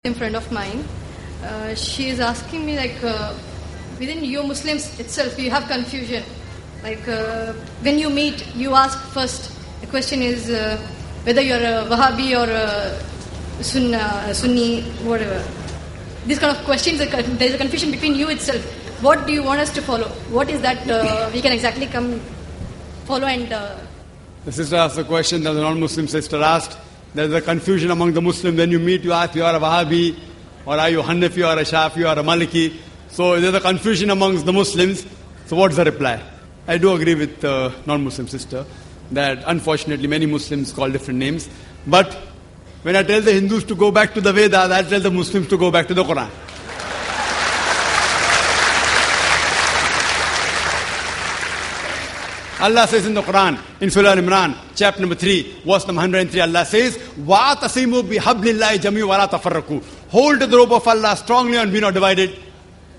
In front of mine, she is asking me within you Muslims itself you have confusion. When you meet, you ask first. The question is whether you are a Wahhabi or a Sunni, whatever. These kind of questions, there is a confusion between you itself. What do you want us to follow? What is that we can exactly come follow and... The sister asked a question that the non-Muslim sister asked. There is a confusion among the Muslims. When you meet, you ask, you are a Wahhabi, or are you Hanafi, or a Shafi, or a Maliki. So there is a confusion amongst the Muslims. So what's the reply? I do agree with the non-Muslim sister that unfortunately many Muslims call different names. But when I tell the Hindus to go back to the Vedas, I tell the Muslims to go back to the Quran. Allah says in the Quran, in Surah Al-Imran, chapter number 3, verse number 103, Allah says, وَاعْتَصِمُوا بِحَبْلِ اللَّهِ جَمِيعًا وَلَا تَفَرَّقُوا. Hold to the rope of Allah strongly and be not divided.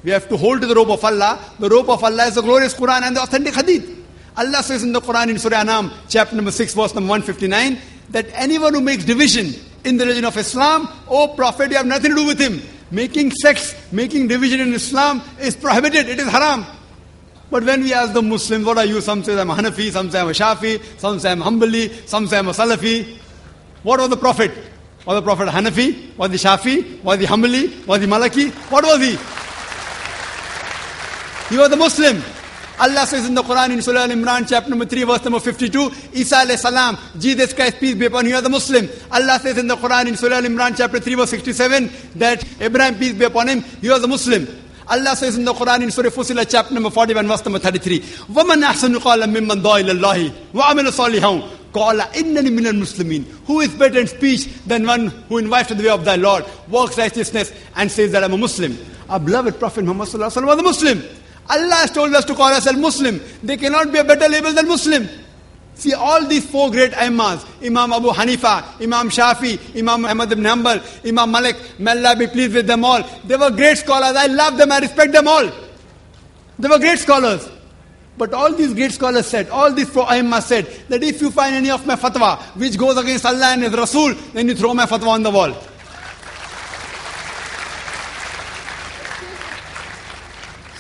We have to hold to the rope of Allah. The rope of Allah is the glorious Quran and the authentic Hadith. Allah says in the Quran, in Surah Anam, chapter number 6, verse number 159, that anyone who makes division in the religion of Islam, O Prophet, you have nothing to do with him. Making sects, making division in Islam is prohibited. It is haram. But when we ask the Muslims, what are you? Some say I'm a Hanafi, some say I'm a Shafi, some say I'm Hanbali, some say I'm a Salafi. What was the Prophet? Was the Prophet Hanafi? Was he Shafi? Was he Hanbali? Was he Malaki? What was he? He was a Muslim. Allah says in the Quran, in Surah Al-Imran, chapter number 3, verse number 52, Isa alayhi salam, Jesus Christ, peace be upon him, he was a Muslim. Allah says in the Quran, in Surah Al-Imran, chapter 3, verse 67, that Abraham, peace be upon him, he was a Muslim. Allah says in the Quran, in Surah Fussilat, chapter number 41, verse number 33, وَمَنْ أَحْسَنُ قَالًا مِمَّنْ دَعَا إِلَى اللَّهِ وَعَمِلَ صَالِحًا قَالَ إِنَّنِي مِنَ الْمُسْلِمِينَ. Who is better in speech than one who invites to the way of thy Lord, works righteousness, and says that I'm a Muslim? Our beloved Prophet Muhammad sallallahu alaihi wasallam was a Muslim. Allah has told us to call ourselves Muslim. There cannot be a better label than Muslim. See, all these four great Imams, Imam Abu Hanifa, Imam Shafi, Imam Ahmad ibn Hanbal, Imam Malik, may Allah be pleased with them all. They were great scholars. I love them. I respect them all. They were great scholars. But all these great scholars said, all these four Imams said, that if you find any of my fatwa which goes against Allah and His Rasul, then you throw my fatwa on the wall.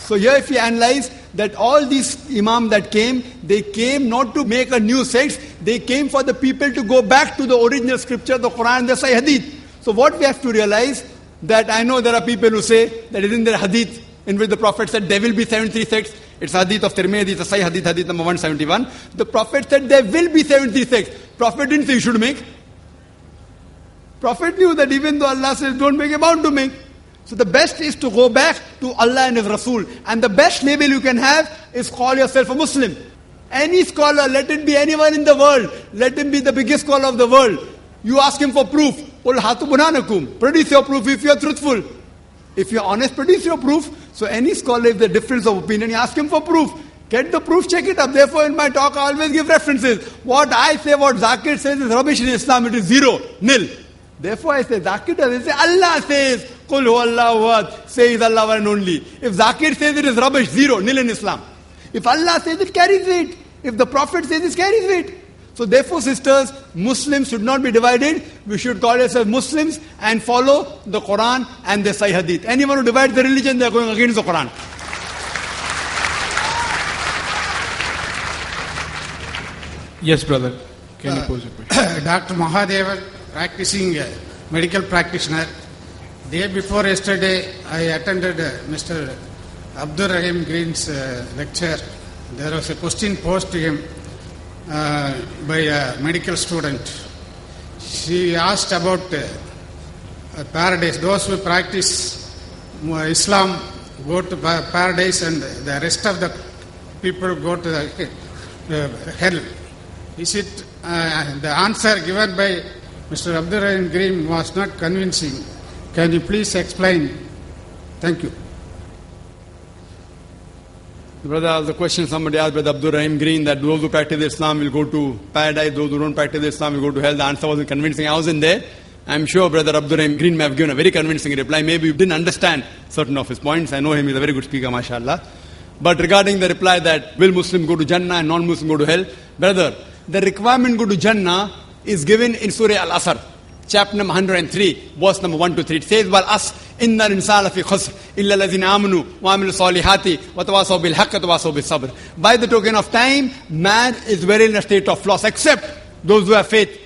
So here if you analyze that all these imams that came, they came not to make a new sect, they came for the people to go back to the original scripture, the Quran, the Sahih Hadith. So what we have to realize, that I know there are people who say that it is in the Hadith in which the Prophet said there will be 73 sects. It's Hadith of Tirmidhi, it's a Sahih Hadith, Hadith number 171. The Prophet said there will be 73 sects. Prophet didn't say you should make. Prophet knew that even though Allah says don't make, you're bound to make. So the best is to go back to Allah and His Rasul. And the best label you can have is call yourself a Muslim. Any scholar, let it be anyone in the world, let him be the biggest scholar of the world. You ask him for proof. Qul hatu burhanakum. Produce your proof if you are truthful. If you are honest, produce your proof. So any scholar, if there's difference of opinion, you ask him for proof. Get the proof, check it up. Therefore in my talk I always give references. What I say, what Zakir says is rubbish in Islam. It is zero, nil. Therefore I say, Zakir doesn't say, Allah says, Qul huwallahu ahad, says Allah one and only. If Zakir says it is rubbish, zero, nil in Islam. If Allah says it carries weight. If the Prophet says it carries weight. So therefore sisters, Muslims should not be divided. We should call ourselves Muslims and follow the Quran and the Sahih Hadith. Anyone who divides the religion, they are going against the Quran. Yes, brother. Can you pose a question? Dr. Mahadevan, practicing medical practitioner. Day before yesterday, I attended Mr. Abdur Rahim Green's lecture. There was a question posed to him by a medical student. She asked about paradise. Those who practice Islam go to paradise and the rest of the people go to the hell. Is it the answer given by Mr. Abdur Rahim Green was not convincing? Can you please explain? Thank you. Brother, the question somebody asked by Abdur Rahim Green that those who practice Islam will go to paradise, those who don't practice Islam will go to hell. The answer wasn't convincing. I wasn't there. I'm sure Brother Abdur Rahim Green may have given a very convincing reply. Maybe you didn't understand certain of his points. I know him, he's a very good speaker, mashallah. But regarding the reply that will Muslim go to Jannah and non-Muslim go to hell, brother, the requirement go to Jannah is given in Surah Al-Asr, chapter number 103, verse number 1 to 3. It says, "Wal as inna insana fi khusr illa allazina amanu wa amilu salihati wa tawasaw bil haqqi wa tawasaw bis sabr." By the token of time, man is very in a state of loss, except those who have faith,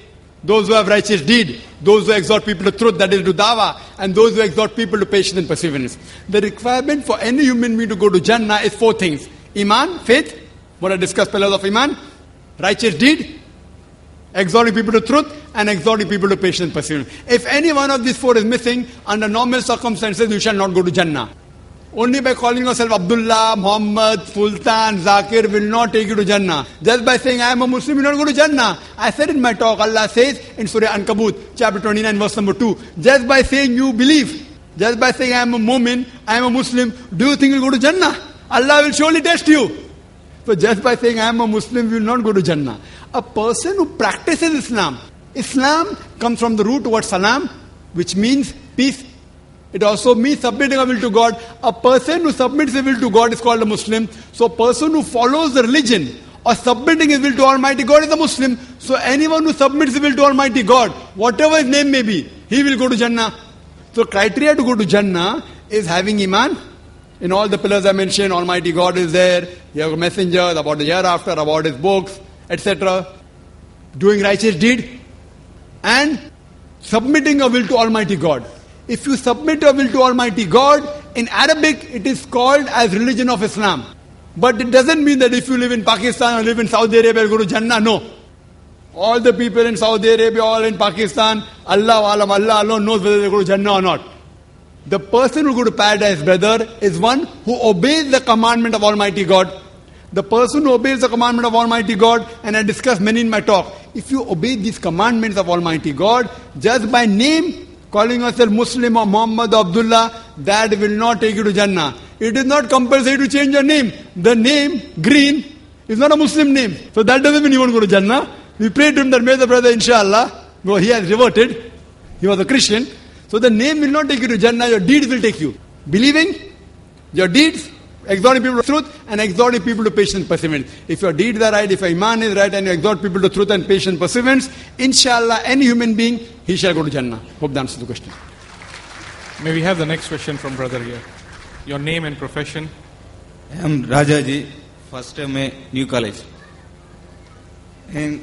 those who have righteous deed, those who exhort people to truth, that is to dawah, and those who exhort people to patience and perseverance. The requirement for any human being to go to Jannah is 4 things. Iman, faith, what I discussed, pillars of Iman, righteous deed, exhorting people to truth, and exhorting people to patience and perseverance. If any one of these 4 is missing, under normal circumstances, you shall not go to Jannah. Only by calling yourself Abdullah, Muhammad, Sultan, Zakir will not take you to Jannah. Just by saying I am a Muslim, you will not go to Jannah. I said in my talk, Allah says in Surah Ankabut, chapter 29, verse number 2, just by saying you believe, just by saying I am a Mu'min, I am a Muslim, do you think you will go to Jannah? Allah will surely test you. So just by saying I am a Muslim, you will not go to Jannah. A person who practices Islam, Islam comes from the root word salam, which means peace. It also means submitting a will to God. A person who submits his will to God is called a Muslim. So a person who follows the religion or submitting his will to Almighty God is a Muslim. So anyone who submits his will to Almighty God, whatever his name may be, he will go to Jannah. So criteria to go to Jannah is having Iman. In all the pillars I mentioned, Almighty God is there. You have messengers, about the hereafter, about his books, etc. Doing righteous deed and submitting a will to Almighty God. If you submit your will to Almighty God, in Arabic it is called as religion of Islam. But it doesn't mean that if you live in Pakistan or live in Saudi Arabia, you go to Jannah. No. All the people in Saudi Arabia, all in Pakistan, Allah alone knows whether they go to Jannah or not. The person who go to paradise, brother, is one who obeys the commandment of Almighty God. The person who obeys the commandment of Almighty God, and I discussed many in my talk, if you obey these commandments of Almighty God, just by name, calling yourself Muslim or Muhammad or Abdullah, that will not take you to Jannah. It is not compulsory to change your name. The name, Green, is not a Muslim name. So that doesn't mean you won't go to Jannah. We prayed to him that may the brother, inshallah, go, he has reverted. He was a Christian. So the name will not take you to Jannah, your deeds will take you. Believing, your deeds, exhorting people to truth, and exhorting people to patience and perseverance. If your deeds are right, if your Iman is right, and you exhort people to truth and patience and perseverance, inshallah, any human being, he shall go to Jannah. Hope that answers the question. May we have the next question from brother here. Your name and profession. I am Rajaji, first MA, New College. And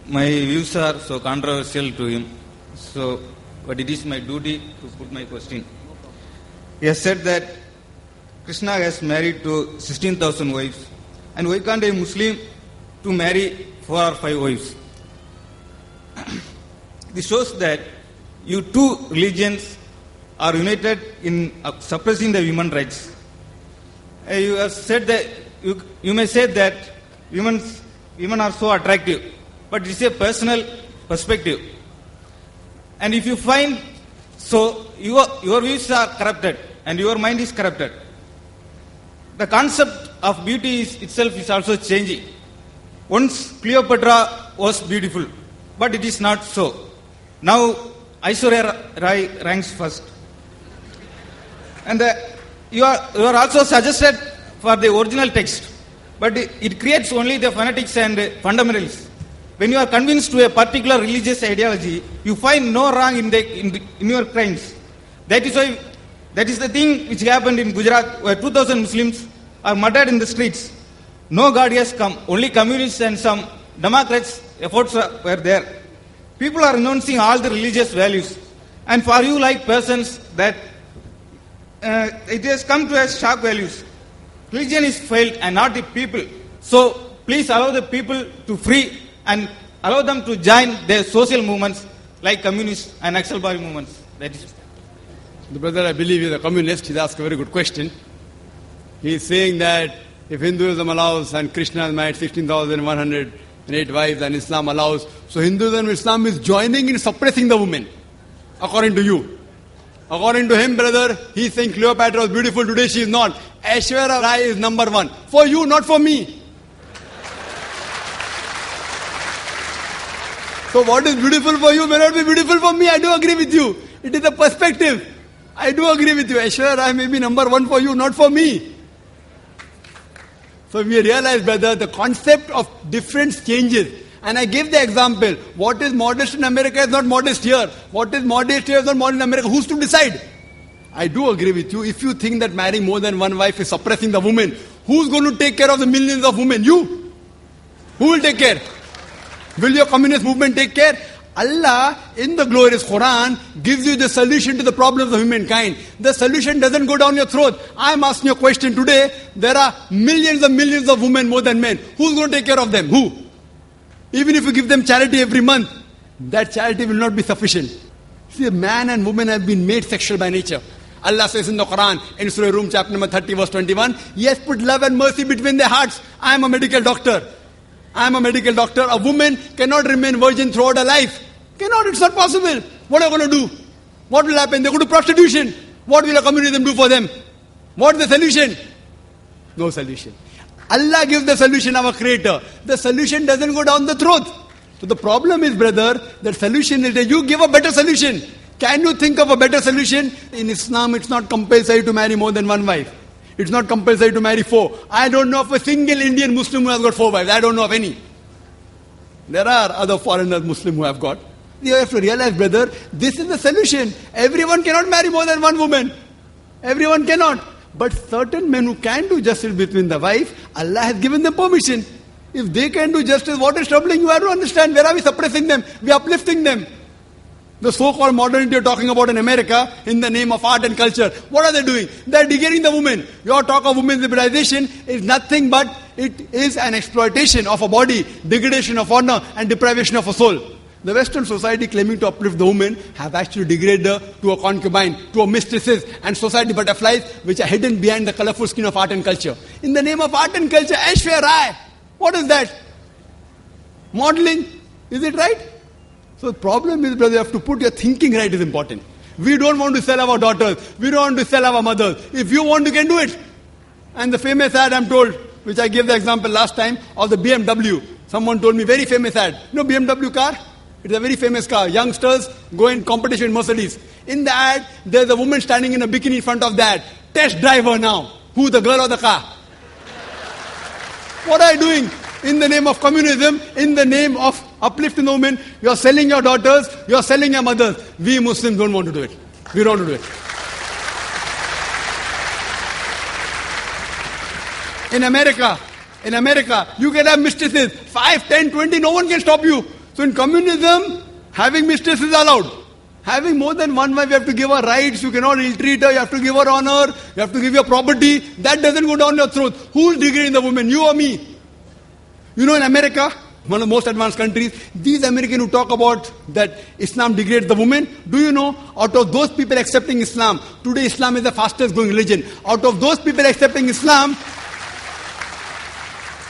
my views are so controversial to him. So, but it is my duty to put my question. He has said that Krishna has married to 16,000 wives. And why can't a Muslim to marry 4 or 5 wives? This shows that you 2 religions are united in suppressing the human rights. You have said that you may say that women are so attractive, but it's a personal perspective. And if you find so, your views are corrupted and your mind is corrupted. The concept of beauty itself is also changing. Once Cleopatra was beautiful, but it is not so. Now Aishwarya Rai ranks first. And you are also suggested for the original text, but it creates only the fanatics and fundamentalists. When you are convinced to a particular religious ideology, you find no wrong in your crimes. That is the thing which happened in Gujarat, where 2,000 Muslims are murdered in the streets. No God has come, only communists and some Democrats' efforts were there. People are renouncing all the religious values. And for you like persons that it has come to as shock values. Religion is failed and not the people. So please allow the people to free and allow them to join their social movements like communist and Naxalbari movements. That is. The brother, I believe, is a communist. He's asked a very good question. He is saying that if Hinduism allows and Krishna has married 16,108 wives and Islam allows, so Hinduism and Islam is joining in suppressing the women, according to you. According to him, brother, he is saying Cleopatra was beautiful, today she is not. Aishwarya Rai is number 1. For you, not for me. So what is beautiful for you may not be beautiful for me. I do agree with you. It is a perspective. I do agree with you. Aishwarya Rai may be number 1 for you, not for me. So we realize, brother, the concept of difference changes. And I gave the example. What is modest in America is not modest here. What is modest here is not modest in America. Who's to decide? I do agree with you. If you think that marrying more than one wife is suppressing the woman, who's going to take care of the millions of women? You? Who will take care? Will your communist movement take care? Allah, in the glorious Quran, gives you the solution to the problems of humankind. The solution doesn't go down your throat. I'm asking you a question today. There are millions and millions of women more than men. Who's going to take care of them? Who? Even if you give them charity every month, that charity will not be sufficient. See, man and woman have been made sexual by nature. Allah says in the Quran, in Surah Rum, chapter number 30, verse 21, He has put love and mercy between their hearts. I am a medical doctor. I am a medical doctor. A woman cannot remain virgin throughout her life. Cannot, it's not possible. What are you going to do? What will happen? They go to prostitution. What will a communism do for them? What is the solution? No solution. Allah gives the solution, our creator. The solution doesn't go down the throat. So the problem is, brother, the solution is that you give a better solution. Can you think of a better solution? In Islam, it's not compulsory to marry more than one wife. It's not compulsory to marry 4. I don't know of a single Indian Muslim who has got 4 wives. I don't know of any. There are other foreigners Muslim who have got. You have to realize, brother, this is the solution. Everyone cannot marry more than one woman. Everyone cannot. But certain men who can do justice between the wife, Allah has given them permission. If they can do justice, what is troubling you? I don't understand. Where are we suppressing them? We are uplifting them. The so-called modernity you're talking about in America, in the name of art and culture, what are they doing? They're degrading the woman. Your talk of women's liberalization is nothing but it is an exploitation of a body, degradation of honor and deprivation of a soul. The Western society claiming to uplift the woman have actually degraded her to a concubine, to a mistresses and society butterflies which are hidden behind the colorful skin of art and culture. In the name of art and culture, Aishwarya Rai. What is that? Modeling. Is it right? So the problem is, brother, you have to put your thinking right is important. We don't want to sell our daughters. We don't want to sell our mothers. If you want, you can do it. And the famous ad, I'm told, which I gave the example last time, of the BMW. Someone told me, very famous ad. You know BMW car? It's a very famous car. Youngsters go in competition with Mercedes. In the ad, there's a woman standing in a bikini in front of that. Test drive her now. Who, the girl or the car? What are you doing? In the name of communism, in the name of uplifting the women, you're selling your daughters, you're selling your mothers. We Muslims don't want to do it. We don't want to do it. In America, you can have mistresses, 5, 10, 20, no one can stop you. So in communism, having mistresses is allowed. Having more than one wife, you have to give her rights, you cannot ill-treat her, you have to give her honor, you have to give her property. That doesn't go down your throat. Who is degrading the woman, you or me? You know, in America, one of the most advanced countries, these Americans who talk about that Islam degrades the woman, do you know, out of those people accepting Islam, today Islam is the fastest growing religion. Out of those people accepting Islam,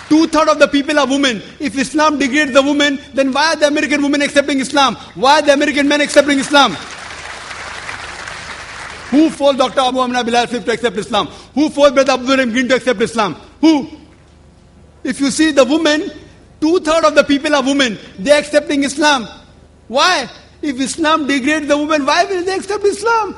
2/3 of the people are women. If Islam degrades the woman, then why are the American women accepting Islam? Why are the American men accepting Islam? Who forced Dr. Abu Amna Bilal to accept Islam? Who forced Brother Abdul Rahim Green to accept Islam? Who? If you see the women, 2/3 of the people are women. They are accepting Islam. Why? If Islam degrades the woman, why will they accept Islam?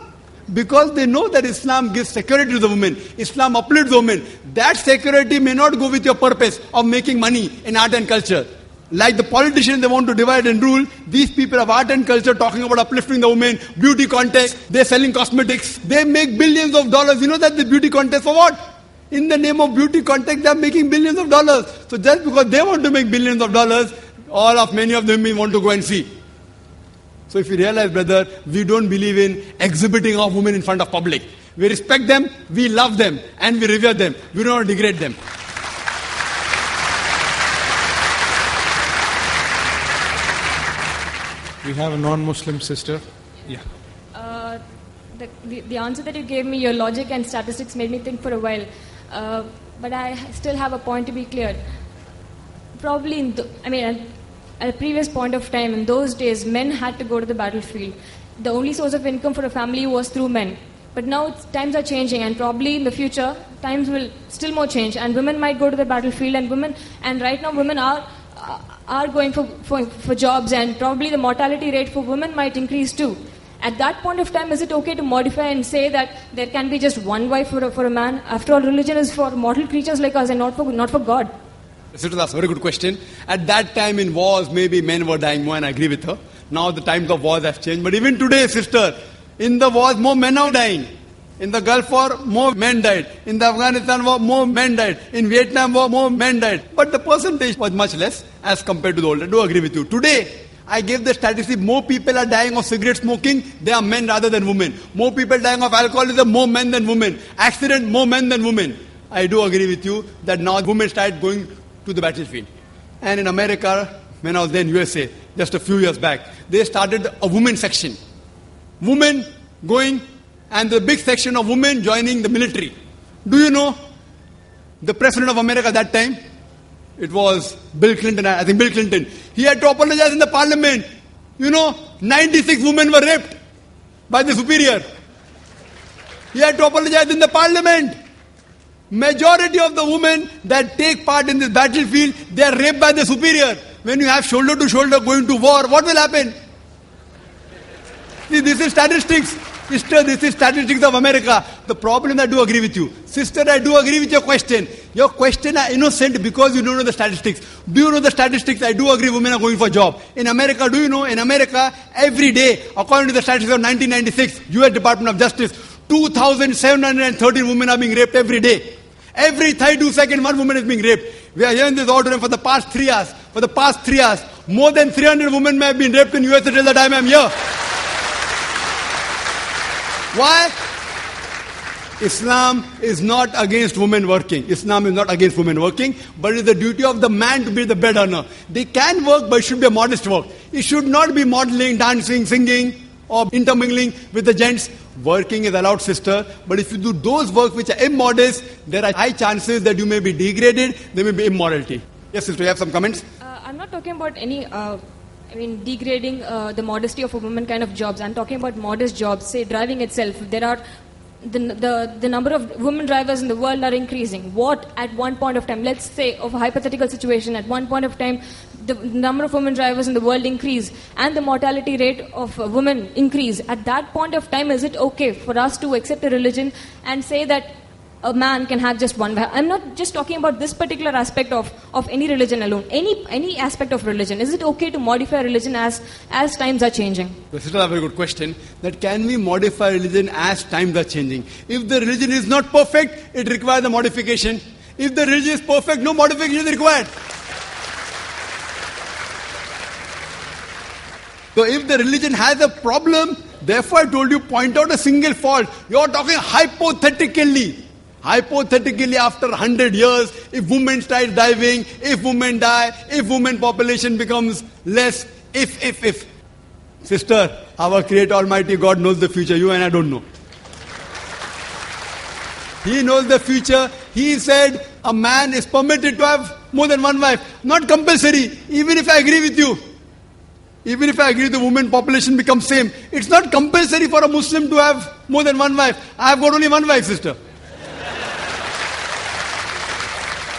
Because they know that Islam gives security to the woman. Islam uplifts the woman. That security may not go with your purpose of making money in art and culture. Like the politicians, they want to divide and rule. These people of art and culture talking about uplifting the woman, beauty contest, they're selling cosmetics. They make billions of dollars. You know that the beauty contest for what? In the name of beauty contest, they are making billions of dollars. So just because they want to make billions of dollars, many of them want to go and see. So if you realize, brother, we don't believe in exhibiting our women in front of public. We respect them, we love them, and we revere them. We don't want to degrade them. We have a non-Muslim sister. Yeah. The answer that you gave me, your logic and statistics made me think for a while. But I still have a point to be cleared. Probably, at a previous point of time, in those days, men had to go to the battlefield. The only source of income for a family was through men. But now times are changing, and probably in the future, times will still more change, and women might go to the battlefield, and right now women are going for jobs, and probably the mortality rate for women might increase too. At that point of time, is it okay to modify and say that there can be just one wife for a man? After all, religion is for mortal creatures like us and not for God. Sister asked a very good question. At that time in wars, maybe men were dying more, and I agree with her. Now the times of wars have changed. But even today, sister, in the wars, more men are dying. In the Gulf War, more men died. In the Afghanistan War, more men died. In Vietnam War, more men died. But the percentage was much less as compared to the old. I do agree with you. Today, I gave the statistic, more people are dying of cigarette smoking, they are men rather than women. More people dying of alcoholism, more men than women. Accident, more men than women. I do agree with you that now women started going to the battlefield. And in America, when I was there in USA, just a few years back, they started a women section. Women going, and the big section of women joining the military. Do you know the President of America at that time? It was Bill Clinton, I think Bill Clinton. He had to apologize in the parliament. 96 women were raped by the superior. He had to apologize in the parliament. Majority of the women that take part in this battlefield, they are raped by the superior. When you have shoulder to shoulder going to war, what will happen? See, this is statistics. Sister, this is statistics of America. The problem, I do agree with you. Sister, I do agree with your question. Your question are innocent because you don't know the statistics. Do you know the statistics? I do agree women are going for job. In America, do you know, in America, every day, according to the statistics of 1996, US Department of Justice, 2,713 women are being raped every day. Every 32 seconds, one woman is being raped. We are here in this auditorium for the past 3 hours. For the past 3 hours, more than 300 women may have been raped in US till the time I am here. Why? Islam is not against women working. Islam is not against women working, but it is the duty of the man to be the bread earner. They can work, but it should be a modest work. It should not be modeling, dancing, singing, or intermingling with the gents. Working is allowed, sister, but if you do those work which are immodest, there are high chances that you may be degraded, there may be immorality. Yes, sister, you have some comments? I'm not talking about any... degrading the modesty of a woman kind of jobs. I'm talking about modest jobs, say driving itself. There are the number of women drivers in the world are increasing. What at one point of time, let's say of a hypothetical situation, at one point of time the number of women drivers in the world increase and the mortality rate of women increase. At that point of time, is it okay for us to accept a religion and say that a man can have just one wife? I'm not just talking about this particular aspect of any religion alone. Any aspect of religion. Is it okay to modify religion as times are changing? This is a very good question. That can we modify religion as times are changing? If the religion is not perfect, it requires a modification. If the religion is perfect, no modification is required. So if the religion has a problem, therefore I told you, point out a single fault. You are talking hypothetically. Hypothetically, after 100 years, if women start diving, if women die, if women population becomes less, if. Sister, our Creator Almighty God knows the future. You and I don't know. He knows the future. He said a man is permitted to have more than one wife. Not compulsory. Even if I agree with you. Even if I agree the women population becomes same. It's not compulsory for a Muslim to have more than one wife. I have got only one wife, sister.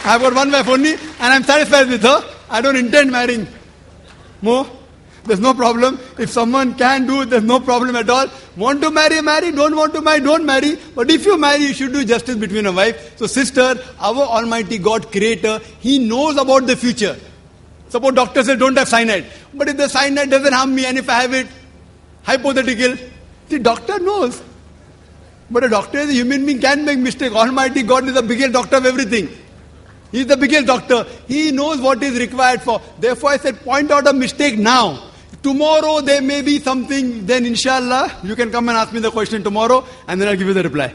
I have got one wife only and I am satisfied with her. I don't intend marrying more. There's no problem. If someone can do it, there's no problem at all. Want to marry, marry. Don't want to marry, don't marry. But if you marry, you should do justice between a wife. So sister, our Almighty God Creator, He knows about the future. Suppose doctor says don't have cyanide. But if the cyanide doesn't harm me and if I have it, hypothetical, the doctor knows. But a doctor is a human being, can make mistake. Almighty God is the biggest doctor of everything. He is the biggest doctor. He knows what is required for. Therefore I said point out a mistake now. Tomorrow there may be something, then inshallah you can come and ask me the question tomorrow and then I'll give you the reply.